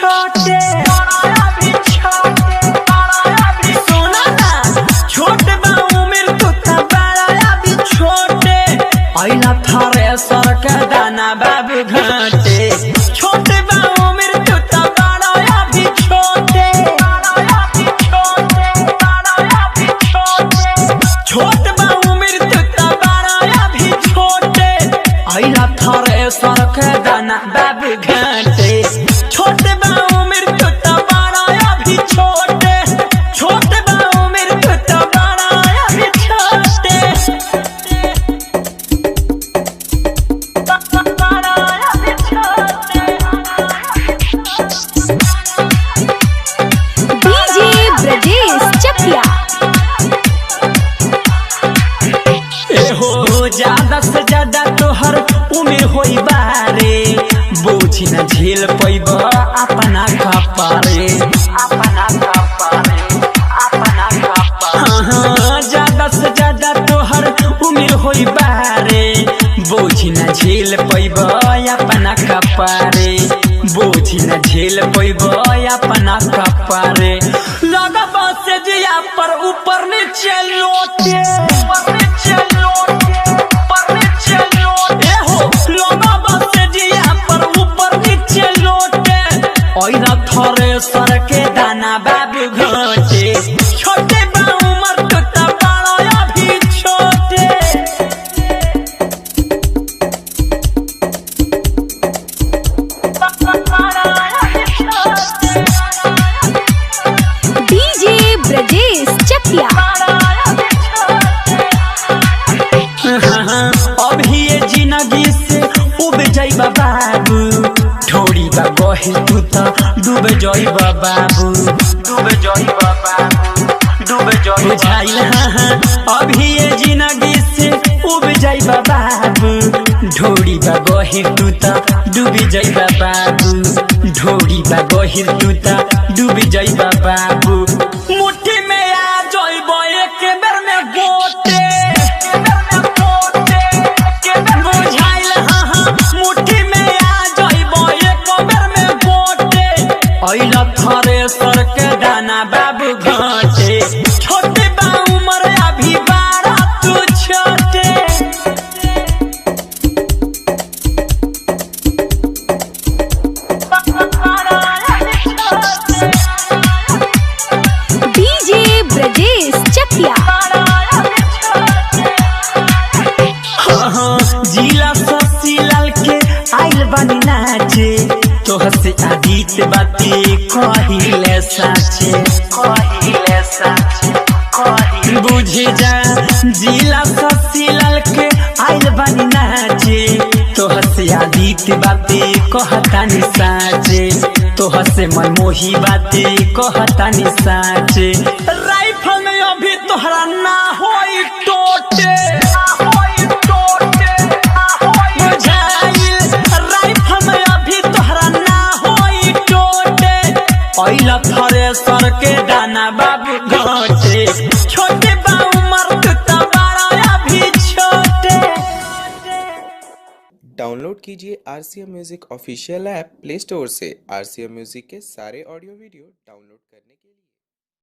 छोटे सोना ना छोटे बा उम्र तू त बड़ा भी छोटे आइला थारे सर के दाना बाबू घाटे छोटे बा उम्र तू त बड़ा भी छोटे छोटे बा उम्र तू त बड़ा भी छोटे आइला थारे सर के दाना बाबू घाटे छोटे बा उम्र तू त बड़ा भी छोटे छोटे बा उम्र तू त बड़ा भी छोटे डीजे ब्रजेश चकिया। हो ज्यादा से ज्यादा तोहर उम्र होई बारे बोझ न झेल पैब अपना कपारे हाँ ज्यादा से ज्यादा तोहर उम्र होई बारे बोझ न झेल पैब अपना कपारे बोझ न झेल पैब अपना कपारे लगब से जिया पर ऊपर नीचे लोटे थोरे सर के दाना बाबू घाटे छोटे बा उमर तू त बड़ा भी छोटे डीजे ब्रजेश चकिया। अभी ये जिंदगी से उब जाइबा बाबू थोड़ी बा गहिल तू त डूब जाइबा बाबू बुझाइल अभी ये जिंदगी से उब जाइबा बाबू ढोड़ी बा गहिल तू त डूब जाइबा बाबू ढोड़ी बा गहिल तू त डूब जाइबा बाबू मुट्ठी में आ जाइबो एक बेर में गोटे बुझाइल मुट्ठी में आ जाइबो एक बेर में गोटे आइला थारे सर के दाना बाबू घाटे छोटे बा उम्र अभी बड़ा तू छोटे डीजे ब्रजेश चकिया। जिला ससीलाल के आइल बानी नाचे तोह से आदित बाती कहिले साचे बुझे जा जिला ससीलाल के आइल बानी नाचे तोह से आदित बाती कहतानी साचे तोह से मनमोही बाती कहतानी साचे राइफल में अभी तोहरा ना होई टोटे आइला थारे सर के दाना बाबू घाटे छोटे बा उमर तू त बड़ा भी छोटे। डाउनलोड कीजिए RCM music official app play store से। RCM म्यूजिक के सारे ऑडियो वीडियो डाउनलोड करने के